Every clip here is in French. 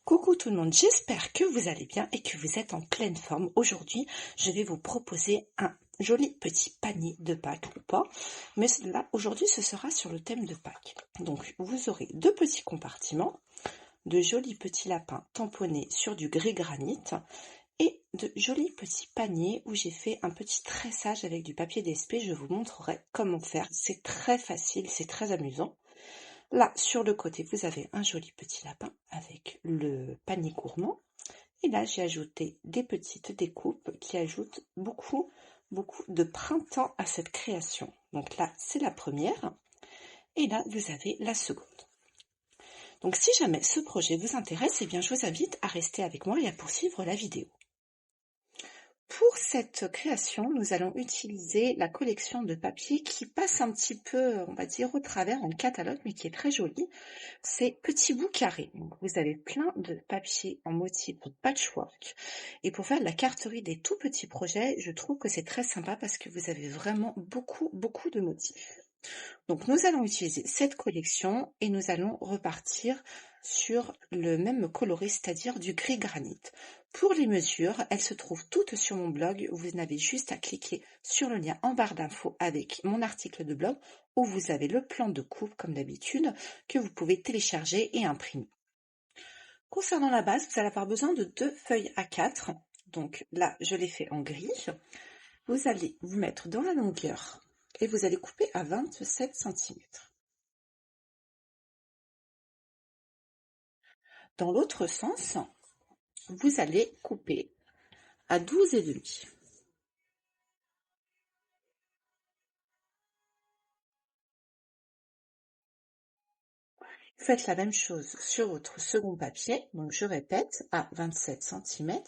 Coucou tout le monde, j'espère que vous allez bien et que vous êtes en pleine forme. Aujourd'hui, je vais vous proposer un joli petit panier de Pâques ou pas, mais là, aujourd'hui, ce sera sur le thème de Pâques. Donc, vous aurez deux petits compartiments, de jolis petits lapins tamponnés sur du gris granit et de jolis petits paniers où j'ai fait un petit tressage avec du papier DSP. Je vous montrerai comment faire. C'est très facile, c'est très amusant. Là, sur le côté, vous avez un joli petit lapin avec le panier gourmand. Et là, j'ai ajouté des petites découpes qui ajoutent beaucoup de printemps à cette création. Donc là, c'est la première. Et là, vous avez la seconde. Donc si jamais ce projet vous intéresse, eh bien, je vous invite à rester avec moi et à poursuivre la vidéo. Pour cette création, nous allons utiliser la collection de papier qui passe un petit peu, on va dire, au travers en catalogue, mais qui est très jolie. C'est Petits Bouts Carrés. Donc, vous avez plein de papier en motif patchwork. Et pour faire de la carterie des tout petits projets, je trouve que c'est très sympa parce que vous avez vraiment beaucoup de motifs. Donc nous allons utiliser cette collection et nous allons repartir sur le même coloris, c'est-à-dire du gris granit. Pour les mesures, elles se trouvent toutes sur mon blog. Vous n'avez juste à cliquer sur le lien en barre d'infos avec mon article de blog où vous avez le plan de coupe, comme d'habitude, que vous pouvez télécharger et imprimer. Concernant la base, vous allez avoir besoin de 2 feuilles A4. Donc là, je l'ai fait en gris. Vous allez vous mettre dans la longueur et vous allez couper à 27 cm. Dans l'autre sens, vous allez couper à 12,5. Faites la même chose sur votre second papier, donc je répète, à 27 cm.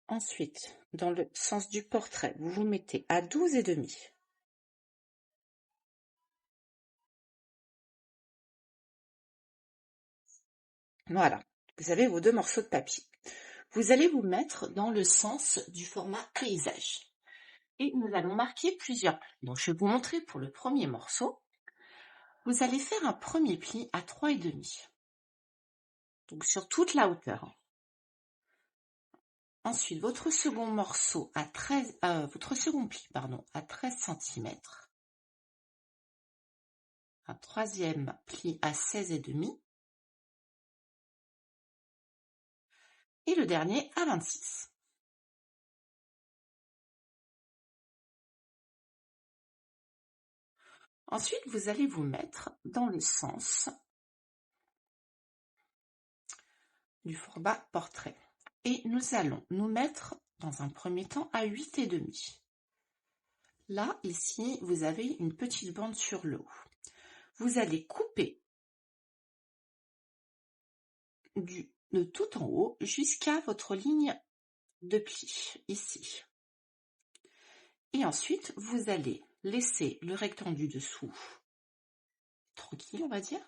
Ensuite, dans le sens du portrait, vous vous mettez à 12,5. Voilà, vous avez vos deux morceaux de papier. Vous allez vous mettre dans le sens du format paysage. Et nous allons marquer plusieurs plis. Donc je vais vous montrer pour le premier morceau. Vous allez faire un premier pli à 3,5. Donc sur toute la hauteur. Ensuite, votre second morceau à 13, votre second pli, pardon, à 13 cm. Un troisième pli à 16,5. Et le dernier à 26. Ensuite, vous allez vous mettre dans le sens du format portrait. Et nous allons nous mettre dans un premier temps à 8,5. Là, ici, vous avez une petite bande sur le haut. Vous allez couper de tout en haut jusqu'à votre ligne de pli, ici. Et ensuite, vous allez laisser le rectangle du dessous tranquille, on va dire,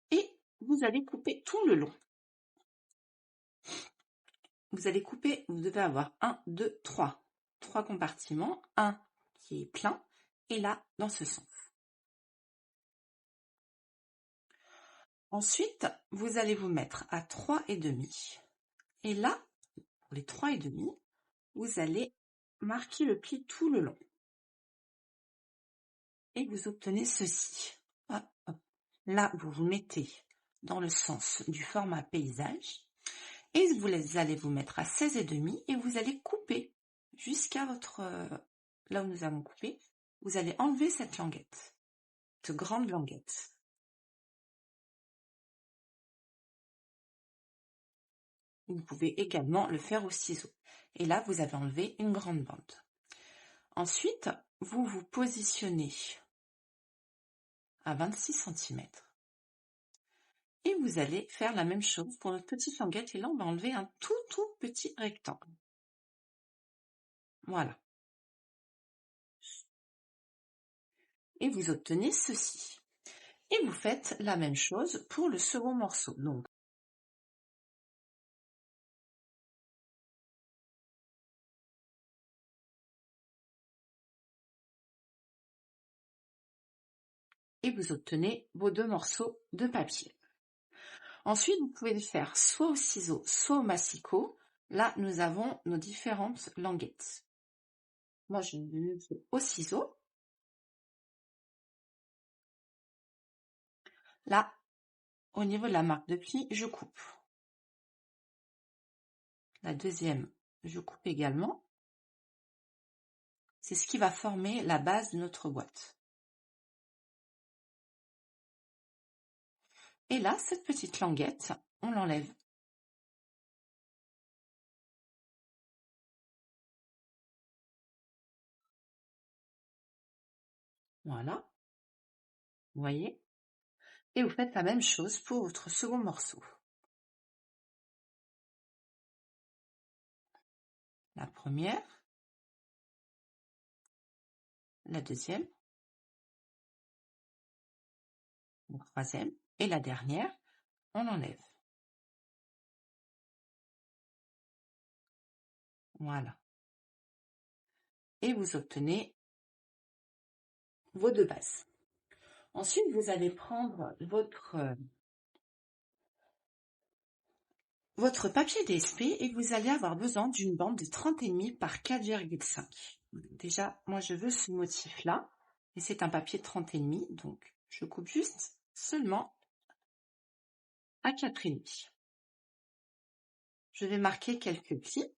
et vous allez couper tout le long. Vous allez couper, vous devez avoir 1, 2, 3. 3 compartiments, un qui est plein, et là, dans ce sens. Ensuite, vous allez vous mettre à 3,5. Et là, pour les 3,5, vous allez marquer le pli tout le long. Et vous obtenez ceci. Hop, hop. Là, vous vous mettez dans le sens du format paysage. Et vous allez vous mettre à 16,5 et vous allez couper jusqu'à votre... là où nous avons coupé, vous allez enlever cette languette, cette grande languette. Vous pouvez également le faire au ciseau. Et là, vous avez enlevé une grande bande. Ensuite, vous vous positionnez à 26 cm. Et vous allez faire la même chose pour notre petite languette. Et là, on va enlever un tout petit rectangle. Voilà. Et vous obtenez ceci. Et vous faites la même chose pour le second morceau. Donc, et vous obtenez vos 2 morceaux de papier. Ensuite, vous pouvez le faire soit au ciseau, soit au massicot. Là, nous avons nos différentes languettes. Moi, je vais le faire au ciseau. Là, au niveau de la marque de pli, je coupe. La deuxième, je coupe également. C'est ce qui va former la base de notre boîte. Et là, cette petite languette, on l'enlève. Voilà. Vous voyez? Et vous faites la même chose pour votre second morceau. La première, la deuxième, la troisième et la dernière, on l'enlève. Voilà. Et vous obtenez vos 2 bases. Ensuite, vous allez prendre votre papier DSP et vous allez avoir besoin d'une bande de 30,5 par 4,5. Déjà, moi je veux ce motif-là, et c'est un papier de 30,5, donc je coupe juste seulement à 4,5. Je vais marquer quelques plis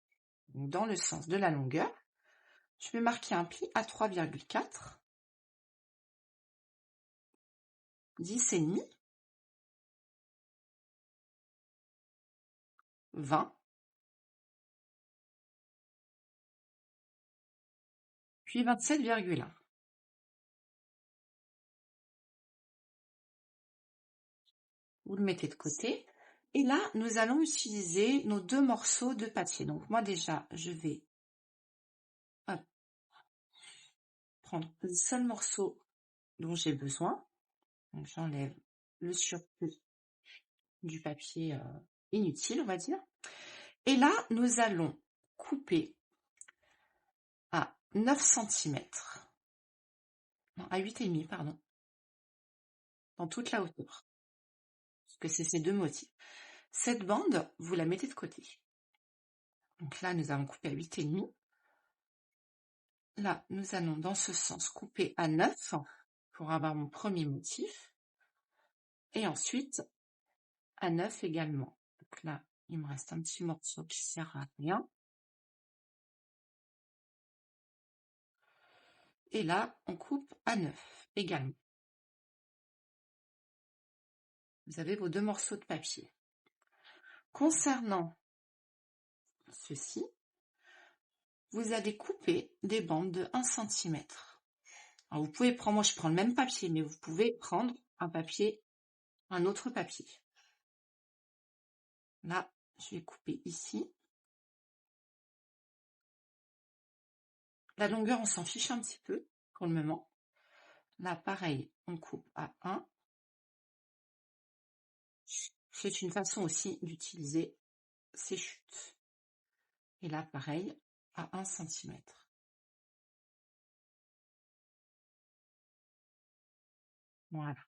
dans le sens de la longueur. Je vais marquer un pli à 3,4, 10,5, 20, puis 27,1. Vous le mettez de côté. Et là, nous allons utiliser nos 2 morceaux de papier. Donc moi déjà, je vais prendre le seul morceau dont j'ai besoin. Donc j'enlève le surplus du papier inutile, on va dire. Et là, nous allons couper à 9 cm. Non, à 8,5, pardon. Dans toute la hauteur. Parce que c'est ces 2 motifs. Cette bande, vous la mettez de côté. Donc là, nous allons couper à 8,5. Là, nous allons dans ce sens couper à 9 pour avoir mon premier motif. Et ensuite, à 9 également. Donc là, il me reste un petit morceau qui sert à rien. Et là, on coupe à 9 également. Vous avez vos 2 morceaux de papier. Concernant ceci, vous allez couper des bandes de 1 cm. Alors vous pouvez prendre, moi je prends le même papier, mais vous pouvez prendre un autre papier. Là, je vais couper ici. La longueur, on s'en fiche un petit peu pour le moment. Là, pareil, on coupe à 1. C'est une façon aussi d'utiliser ces chutes. Et là, pareil, à 1 cm. Voilà.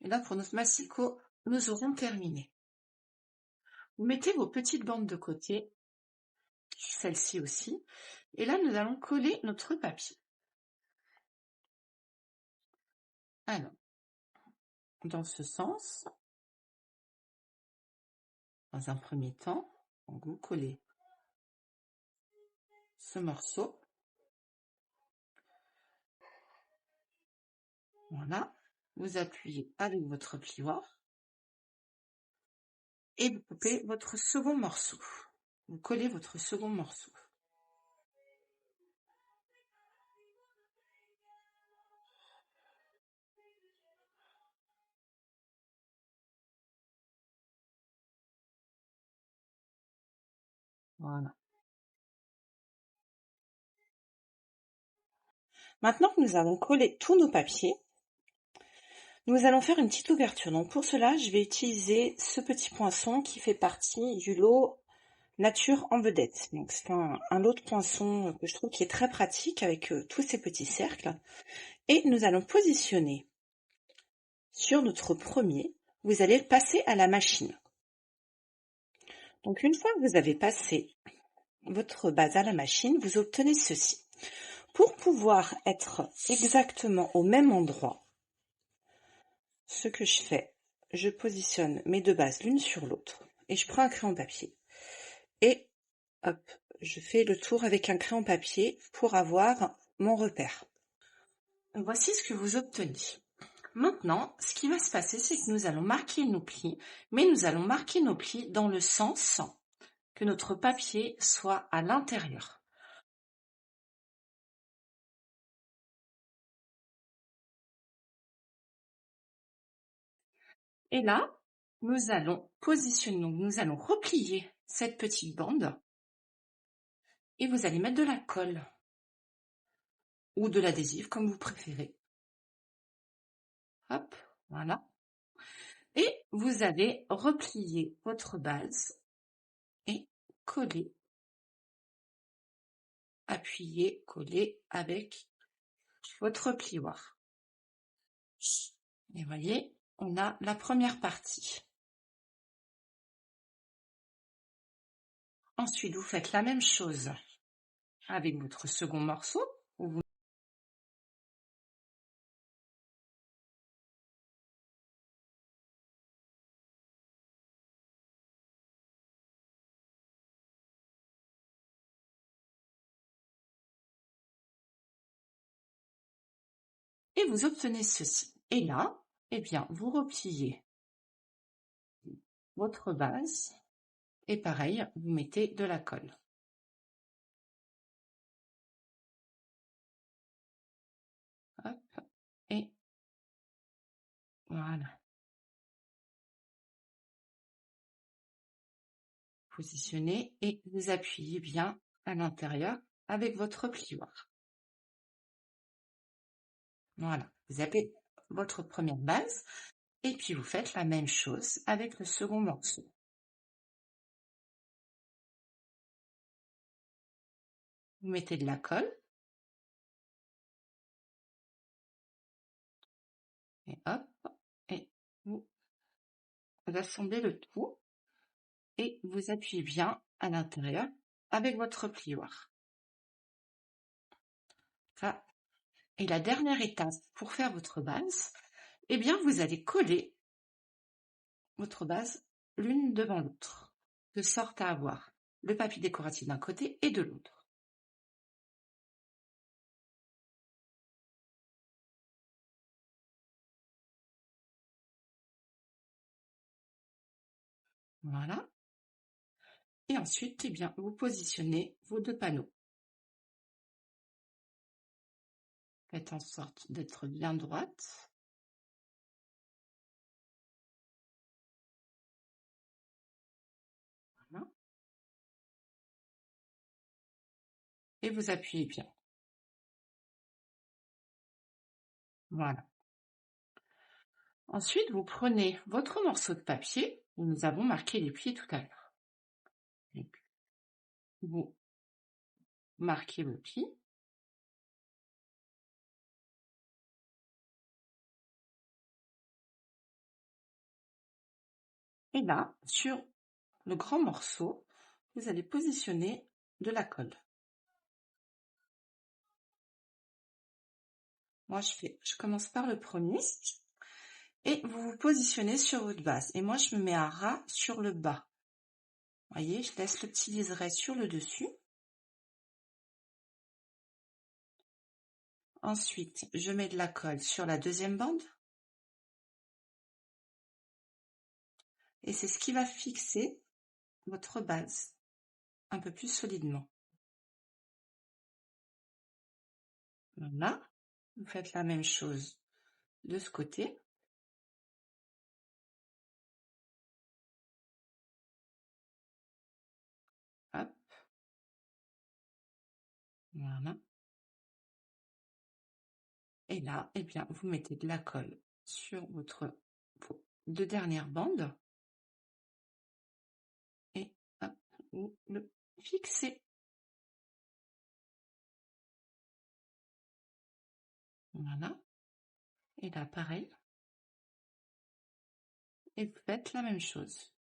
Et là, pour notre massicot, nous aurons terminé. Vous mettez vos petites bandes de côté, celle-ci aussi. Et là, nous allons coller notre papier. Alors, dans ce sens, dans un premier temps, vous collez ce morceau. Voilà. Vous appuyez avec votre plioir. Et vous coupez votre second morceau. Vous collez votre second morceau. Voilà. Maintenant que nous avons collé tous nos papiers, nous allons faire une petite ouverture. Donc pour cela, je vais utiliser ce petit poinçon qui fait partie du lot nature en vedette. Donc c'est un lot de poinçons que je trouve qui est très pratique avec tous ces petits cercles. Et nous allons positionner sur notre premier, vous allez le passer à la machine. Donc une fois que vous avez passé votre base à la machine, vous obtenez ceci. Pour pouvoir être exactement au même endroit, ce que je fais, je positionne mes deux bases l'une sur l'autre et je prends un crayon papier et hop, je fais le tour avec un crayon papier pour avoir mon repère. Voici ce que vous obtenez. Maintenant, ce qui va se passer, c'est que nous allons marquer nos plis, mais nous allons marquer nos plis dans le sens que notre papier soit à l'intérieur. Et là, nous allons positionner, donc nous allons replier cette petite bande et vous allez mettre de la colle ou de l'adhésif comme vous préférez. Hop, voilà. Et vous allez replier votre base et coller, appuyer, coller avec votre plioir. Et voyez, on a la première partie. Ensuite, vous faites la même chose avec votre second morceau. Et vous obtenez ceci. Et là, eh bien, vous repliez votre base et pareil, vous mettez de la colle. Hop, et voilà. Positionnez et vous appuyez bien à l'intérieur avec votre plioir. Voilà, vous avez votre première base et puis vous faites la même chose avec le second morceau. Vous mettez de la colle et hop, et vous assemblez le tout et vous appuyez bien à l'intérieur avec votre plioir. Ça. Et la dernière étape pour faire votre base, eh bien vous allez coller votre base l'une devant l'autre, de sorte à avoir le papier décoratif d'un côté et de l'autre. Voilà. Et ensuite, eh bien, vous positionnez vos deux panneaux. Faites en sorte d'être bien droite. Voilà. Et vous appuyez bien. Voilà. Ensuite, vous prenez votre morceau de papier où nous avons marqué les plis tout à l'heure. Vous marquez vos plis. Et là, sur le grand morceau, vous allez positionner de la colle. Moi, je commence par le premier et vous vous positionnez sur votre base. Et moi, je me mets à ras sur le bas. Voyez, je laisse le petit liseré sur le dessus. Ensuite, je mets de la colle sur la deuxième bande. Et c'est ce qui va fixer votre base un peu plus solidement. Voilà. Vous faites la même chose de ce côté. Hop. Voilà. Et là, eh bien, vous mettez de la colle sur vos deux dernières bandes. Et hop, où le fixer. Voilà. Et là, pareil. Et vous faites la même chose.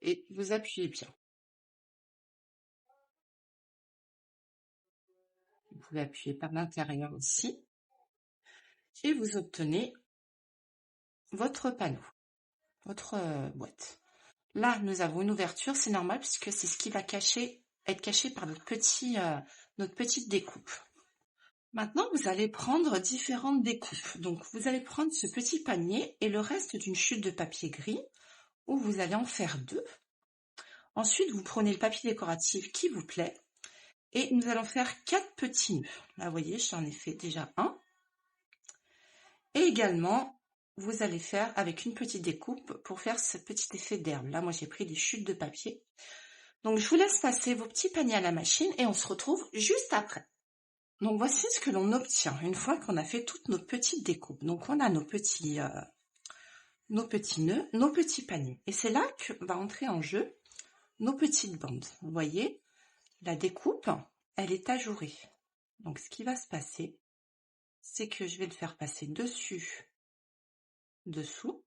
Et vous appuyez bien. Vous pouvez appuyer par l'intérieur aussi. Et vous obtenez votre panneau, votre boîte. Là, nous avons une ouverture, c'est normal puisque c'est ce qui va être caché par notre petite découpe. Maintenant, vous allez prendre différentes découpes. Donc, vous allez prendre ce petit panier et le reste d'une chute de papier gris où vous allez en faire 2. Ensuite, vous prenez le papier décoratif qui vous plaît et nous allons faire 4 petits nœuds. Là, vous voyez, j'en ai fait déjà un. Et également, vous allez faire avec une petite découpe pour faire ce petit effet d'herbe. Là, moi, j'ai pris des chutes de papier. Donc, je vous laisse passer vos petits paniers à la machine et on se retrouve juste après. Donc, voici ce que l'on obtient une fois qu'on a fait toutes nos petites découpes. Donc, on a nos petits nœuds, nos petits paniers. Et c'est là que va entrer en jeu nos petites bandes. Vous voyez, la découpe, elle est ajourée. Donc, ce qui va se passer, c'est que je vais le faire passer dessus, dessous.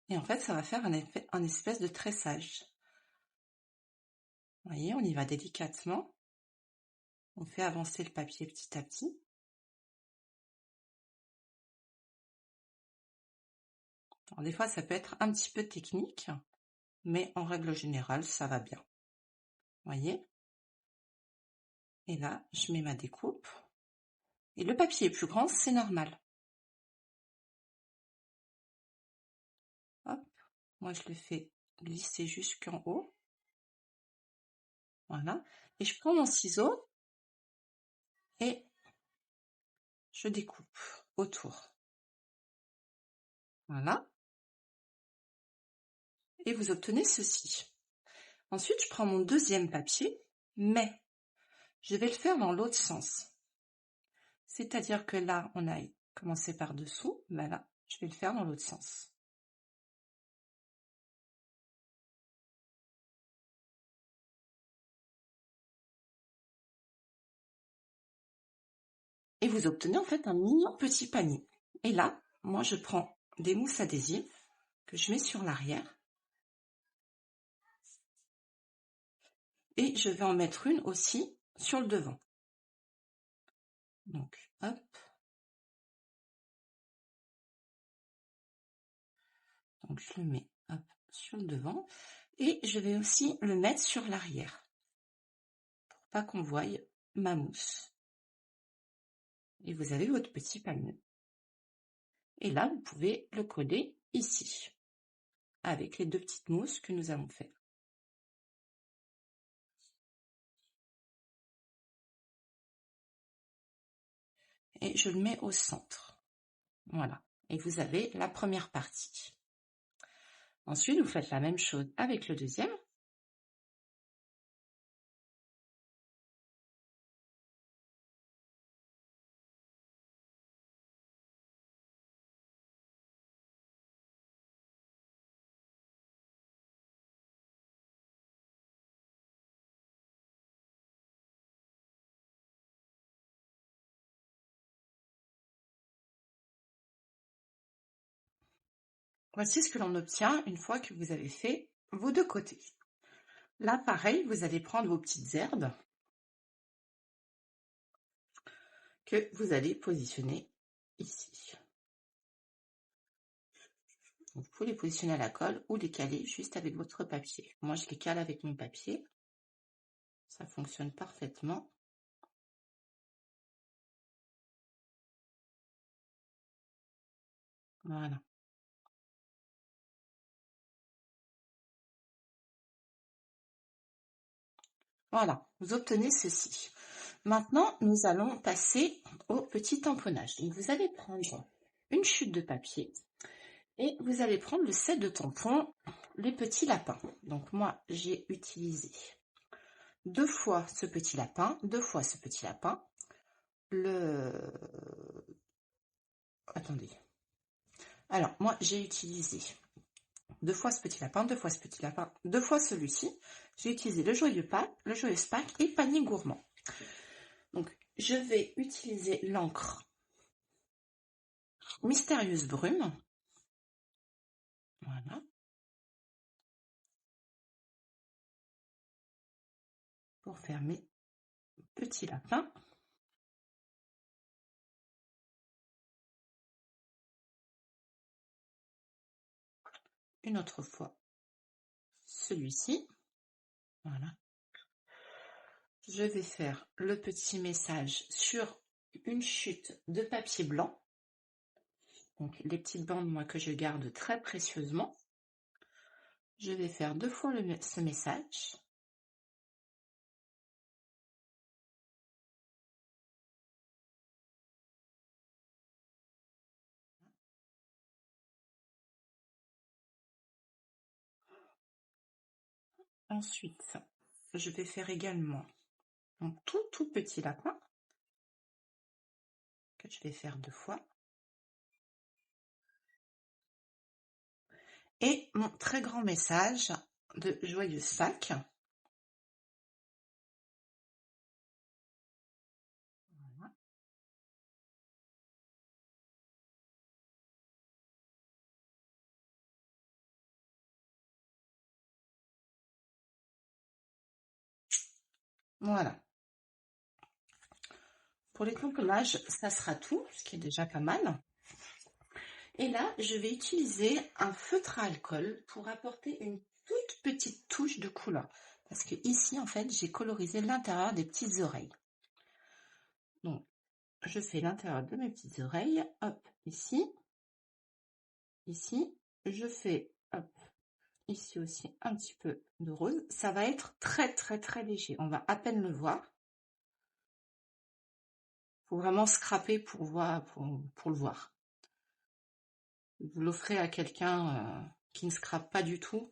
Et en fait, ça va faire un espèce de tressage. Vous voyez, on y va délicatement. On fait avancer le papier petit à petit. Alors, des fois, ça peut être un petit peu technique, mais en règle générale, ça va bien. Vous voyez? Et là, je mets ma découpe. Et le papier est plus grand, c'est normal. Hop, moi je le fais glisser jusqu'en haut. Voilà. Et je prends mon ciseau et je découpe autour. Voilà. Et vous obtenez ceci. Ensuite, je prends mon deuxième papier, mais je vais le faire dans l'autre sens. C'est-à-dire que là, on a commencé par dessous, ben là, je vais le faire dans l'autre sens. Et vous obtenez en fait un mignon petit panier. Et là, moi je prends des mousses adhésives que je mets sur l'arrière. Et je vais en mettre une aussi sur le devant. Donc, hop. Donc, je le mets hop, sur le devant. Et je vais aussi le mettre sur l'arrière. Pour pas qu'on voie ma mousse. Et vous avez votre petit panier. Et là, vous pouvez le coller ici. Avec les 2 petites mousses que nous avons fait. Et je le mets au centre. Voilà. Et vous avez la première partie. Ensuite, vous faites la même chose avec le deuxième. Voici ce que l'on obtient une fois que vous avez fait vos 2 côtés. Là, pareil, vous allez prendre vos petites herbes que vous allez positionner ici. Vous pouvez les positionner à la colle ou les caler juste avec votre papier. Moi, je les cale avec mon papier. Ça fonctionne parfaitement. Voilà. Voilà, vous obtenez ceci. Maintenant, nous allons passer au petit tamponnage. Donc, vous allez prendre une chute de papier et vous allez prendre le set de tampons, les petits lapins. Donc, moi, j'ai utilisé 2 fois ce petit lapin, 2 fois ce petit lapin. Attendez. Alors, moi, j'ai utilisé 2 fois ce petit lapin, 2 fois ce petit lapin, 2 fois celui-ci. J'ai utilisé le joyeux Pâques et panier gourmand. Donc, je vais utiliser l'encre Mystérieuse Brume. Voilà. Pour faire mes petits lapins. Une autre fois, celui-ci. Voilà. Je vais faire le petit message sur une chute de papier blanc. Donc, les petites bandes, moi, que je garde très précieusement. Je vais faire 2 fois ce message. Ensuite, je vais faire également un tout petit lapin que je vais faire 2 fois. Et mon très grand message de Joyeuse Pâques. Voilà. Voilà. Pour les tamponnages, ça sera tout, ce qui est déjà pas mal. Et là, je vais utiliser un feutre à alcool pour apporter une toute petite touche de couleur. Parce que ici, en fait, j'ai colorisé l'intérieur des petites oreilles. Donc, je fais l'intérieur de mes petites oreilles. Hop, ici. Ici. Je fais, hop, ici aussi un petit peu de rose. Ça va être très léger. On va à peine le voir. Faut vraiment scraper pour le voir. Vous l'offrez à quelqu'un qui ne scrape pas du tout.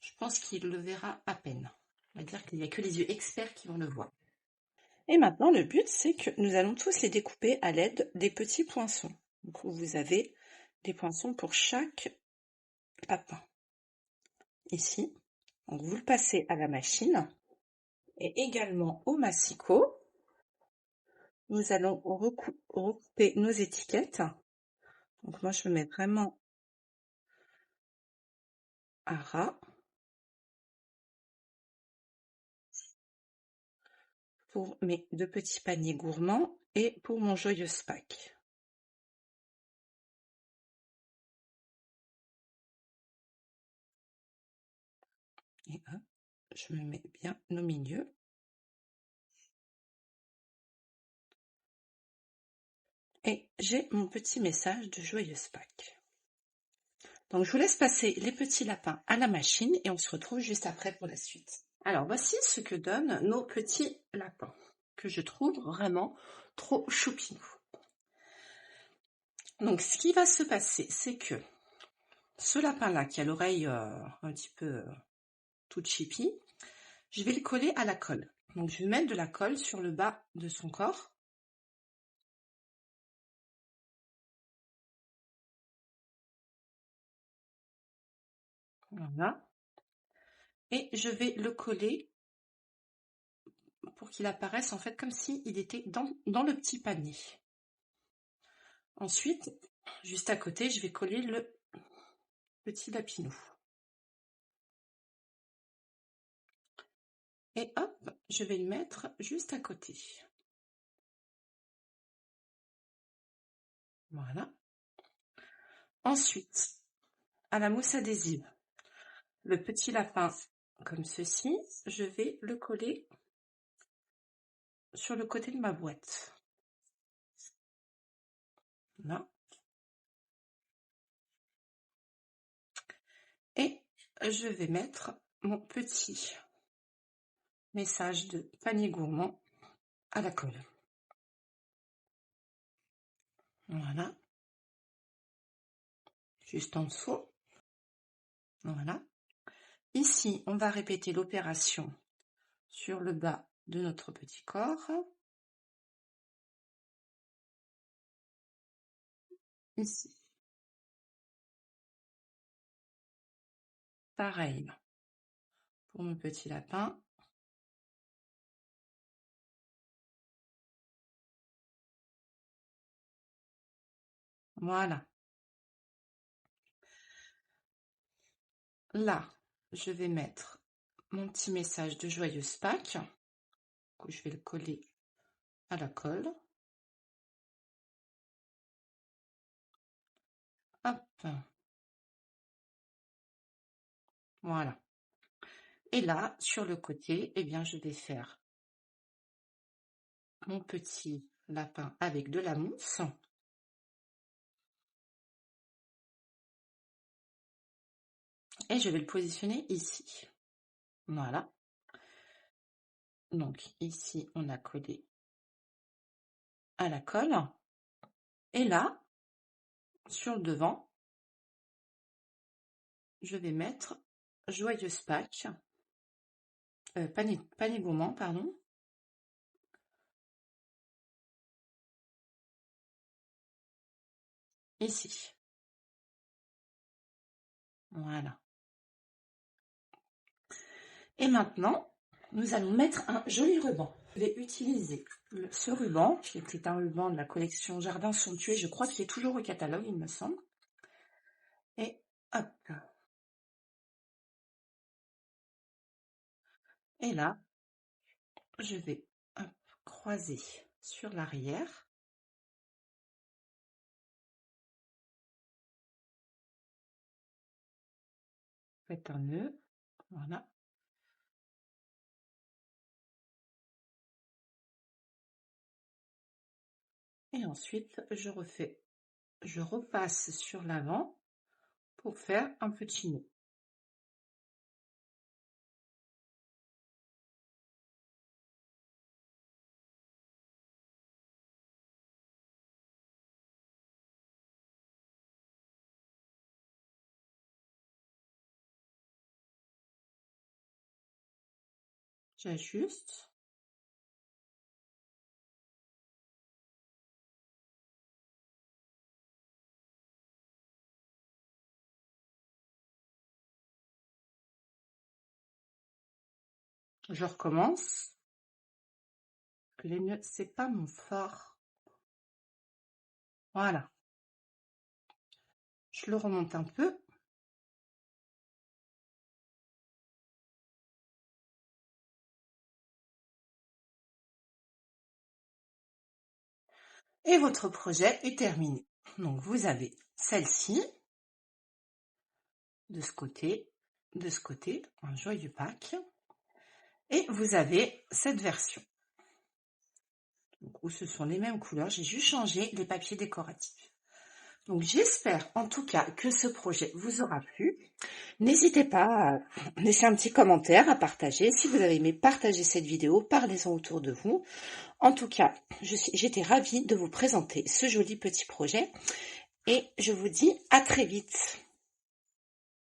Je pense qu'il le verra à peine. On va dire qu'il n'y a que les yeux experts qui vont le voir. Et maintenant, le but, c'est que nous allons tous les découper à l'aide des petits poinçons. Donc, vous avez des poinçons pour chaque lapin. Ici. Donc, vous le passez à la machine. Et également au massicot. Nous allons recouper nos étiquettes. Donc, moi, je me mets vraiment à ras. Pour mes 2 petits paniers gourmands et pour mon Joyeuse Pâques. Et hop, je me mets bien au milieu. Et j'ai mon petit message de Joyeuse Pâques. Donc, je vous laisse passer les petits lapins à la machine et on se retrouve juste après pour la suite. Alors, voici ce que donnent nos petits lapins, que je trouve vraiment trop choupinous. Donc, ce qui va se passer, c'est que ce lapin-là, qui a l'oreille un petit peu toute chippie, je vais le coller à la colle. Donc, je vais mettre de la colle sur le bas de son corps. Voilà. Et je vais le coller pour qu'il apparaisse en fait comme s'il était dans le petit panier. Ensuite, juste à côté, je vais coller le petit lapinou. Et hop, je vais le mettre juste à côté. Voilà. Ensuite, à la mousse adhésive, le petit lapin comme ceci, je vais le coller sur le côté de ma boîte. Là. Et je vais mettre mon petit message de panier gourmand à la colle. Voilà. Juste en dessous. Voilà. Ici, on va répéter l'opération sur le bas de notre petit corps. Ici. Pareil pour mon petit lapin. Voilà. Là, je vais mettre mon petit message de joyeuse Pâques. Je vais le coller à la colle. Hop. Voilà. Et là, sur le côté, eh bien, je vais faire mon petit lapin avec de la mousse. Et je vais le positionner ici. Voilà. Donc, ici, on a collé à la colle. Et là, sur le devant, je vais mettre joyeuse Pâques. Panier gourmand, pardon. Ici. Voilà. Et maintenant, nous allons mettre un joli ruban. Je vais utiliser ce ruban, qui était un ruban de la collection Jardin Somptueux. Je crois qu'il est toujours au catalogue, il me semble. Et hop. Et là, je vais croiser sur l'arrière. Faites un nœud. Voilà. Et ensuite, je repasse sur l'avant pour faire un petit nœud. J'ajuste. Je recommence. Les nœuds, c'est pas mon fort. Voilà. Je le remonte un peu. Et votre projet est terminé. Donc, vous avez celle-ci, de ce côté, un joyeux Pâques. Et vous avez cette version, donc, où ce sont les mêmes couleurs. J'ai juste changé les papiers décoratifs. Donc, j'espère en tout cas que ce projet vous aura plu. N'hésitez pas à laisser un petit commentaire, à partager. Si vous avez aimé partager cette vidéo, parlez-en autour de vous. En tout cas, j'étais ravie de vous présenter ce joli petit projet et je vous dis à très vite.